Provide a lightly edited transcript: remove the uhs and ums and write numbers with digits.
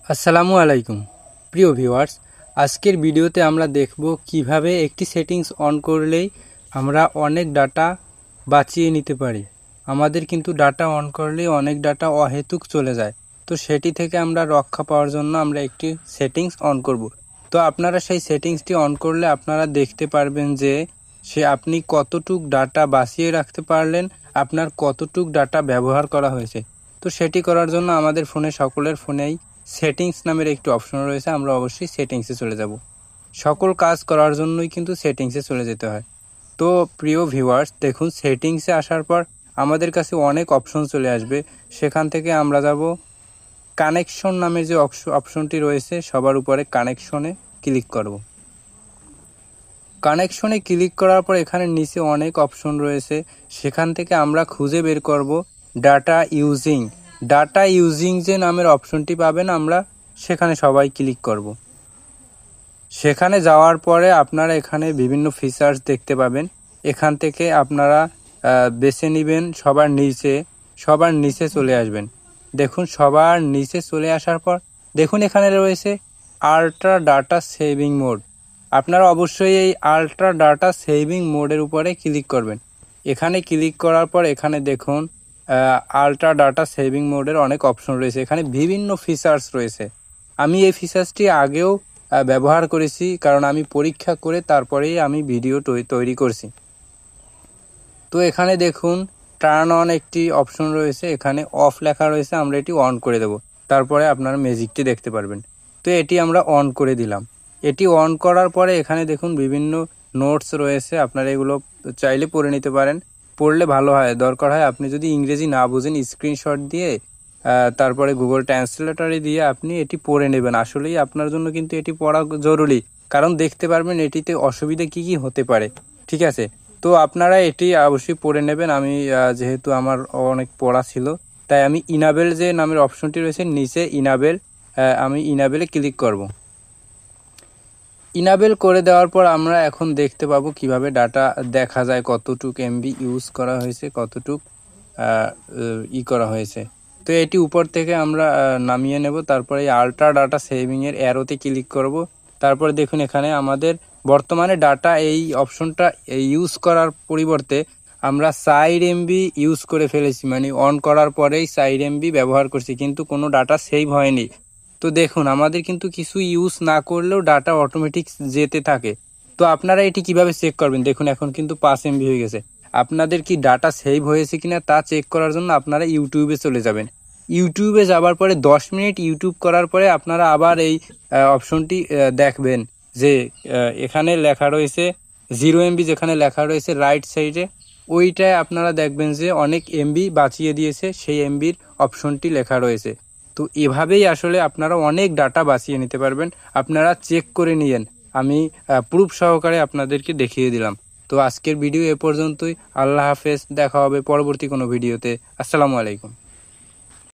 আসসালামু আলাইকুম প্রিয় ভিউয়ার্স, আজকের ভিডিওতে আমরা দেখব কিভাবে একটি সেটিংস অন করলেই আমরা অনেক ডাটা বাঁচিয়ে নিতে পারি। আমাদের কিন্তু ডাটা অন করলেই অনেক ডাটা অহেতুক চলে যায়, তো সেটি থেকে আমরা রক্ষা পাওয়ার জন্য আমরা একটি সেটিংস অন করব। তো আপনারা সেই সেটিংসটি অন করলে আপনারা দেখতে পারবেন যে আপনি কতটুক ডাটা বাঁচিয়ে রাখতে পারলেন, আপনার কতটুক ডাটা ব্যবহার করা হয়েছে। তো সেটি করার জন্য আমাদের ফোনে সকলের ফোনেই সেটিংস নামের একটি অপশন রয়েছে। আমরা অবশ্যই সেটিংসে চলে যাব। সকল কাজ করার জন্যই কিন্তু সেটিংসে চলে যেতে হয়। তো প্রিয় ভিউয়ার্স, দেখুন সেটিংসে আসার পর আমাদের কাছে অনেক অপশন চলে আসবে। সেখান থেকে আমরা যাব কানেকশন নামে যে অপশনটি রয়েছে, সবার উপরে কানেকশনে ক্লিক করব। কানেকশনে ক্লিক করার পর এখানে নিচে অনেক অপশন রয়েছে, সেখান থেকে আমরা খুঁজে বের করব ডাটা ইউজিং। ডাটা ইউজিং যে নামের অপশনটি পাবেন, আমরা সেখানে সবাই ক্লিক করব। সেখানে যাওয়ার পরে আপনারা এখানে বিভিন্ন ফিচার্স দেখতে পাবেন। এখান থেকে আপনারা বেছে নেবেন সবার নিচে চলে আসবেন। দেখুন সবার নিচে চলে আসার পর দেখুন এখানে রয়েছে আল্ট্রা ডাটা সেভিং মোড। আপনারা অবশ্যই এই আল্ট্রা ডাটা সেভিং মোডের উপরে ক্লিক করবেন। এখানে ক্লিক করার পর এখানে দেখুন আল্ট্রা ডাটা সেভিং মোডের অনেক অপশন রয়েছে। এখানে বিভিন্ন ফিচার্স রয়েছে। আমি এই ফিচার্সটি আগেও ব্যবহার করেছি, কারণ আমি পরীক্ষা করে তারপরেই আমি ভিডিও তৈরি করছি। তো এখানে দেখুন টার্ন অন একটি অপশন রয়েছে, এখানে অফ লেখা রয়েছে, আমরা এটি অন করে দেব। তারপরে আপনারা ম্যাজিকটি দেখতে পারবেন। তো এটি আমরা অন করে দিলাম। এটি অন করার পরে এখানে দেখুন বিভিন্ন নোটস রয়েছে, আপনারা এগুলো চাইলে পড়ে নিতে পারেন। পড়লে ভালো হয়, দরকার হয় আপনি যদি ইংরেজি না বুঝেন স্ক্রিনশট দিয়ে তারপরে গুগল ট্রান্সলেটরে দিয়ে আপনি এটি পড়ে নেবেন। আসলেই আপনার জন্য কিন্তু এটি পড়া জরুরি, কারণ দেখতে পারবেন এটিতে অসুবিধা কি কি হতে পারে। ঠিক আছে, তো আপনারা এটি অবশ্যই পড়ে নেবেন। আমি যেহেতু আমার অনেক পড়া ছিল, তাই আমি ইনাবেল যে নামের অপশনটি রয়েছে নিচে আমি ইনাবেলে ক্লিক করব। ইনাবেল করে দেওয়ার পর আমরা এখন দেখতে পাবো কিভাবে ডাটা দেখা যায়, কতটুক এমবি ইউজ করা হয়েছে, কতটুক করা হয়েছে। তো এটি উপর থেকে আমরা নামিয়ে নেব। তারপরে এই আল্ট্রা ডাটা সেভিংয়ের অ্যারোতে ক্লিক করব। তারপরে দেখুন এখানে আমাদের বর্তমানে ডাটা এই অপশনটা ইউজ করার পরিবর্তে আমরা 4 এমবি ইউজ করে ফেলেছি, মানে অন করার পরেই 4 এমবি ব্যবহার করছি, কিন্তু কোনো ডাটা সেভ হয়নি। তো দেখুন আমাদের কিন্তু কিছু ইউজ না করলেও ডাটা অটোমেটিক যেতে থাকে। তো আপনারা এটি কিভাবে চেক করবেন? দেখুন এখন কিন্তু 5 এমবি হয়ে গেছে। আপনাদের কি ডাটা সেভ হয়েছে কিনা তা চেক করার জন্য আপনারা ইউটিউবে চলে যাবেন। ইউটিউবে যাবার পরে 10 মিনিট ইউটিউব করার পরে আপনারা আবার এই অপশনটি দেখবেন যে এখানে লেখা রয়েছে 0 এমবি, যেখানে লেখা রয়েছে রাইট সাইডে, ওইটায় আপনারা দেখবেন যে অনেক এমবি বাঁচিয়ে দিয়েছে, সেই এমবির অপশনটি লেখা রয়েছে। তো এভাবেই আসলে আপনারা অনেক ডাটা বাঁচিয়ে নিতে পারবেন। আপনারা চেক করে নিয়েন, আমি প্রুফ সহকারে আপনাদেরকে দেখিয়ে দিলাম। তো আজকের ভিডিও এ পর্যন্তই। আল্লাহ হাফেজ, দেখা হবে পরবর্তী কোনো ভিডিওতে। আসসালামু আলাইকুম।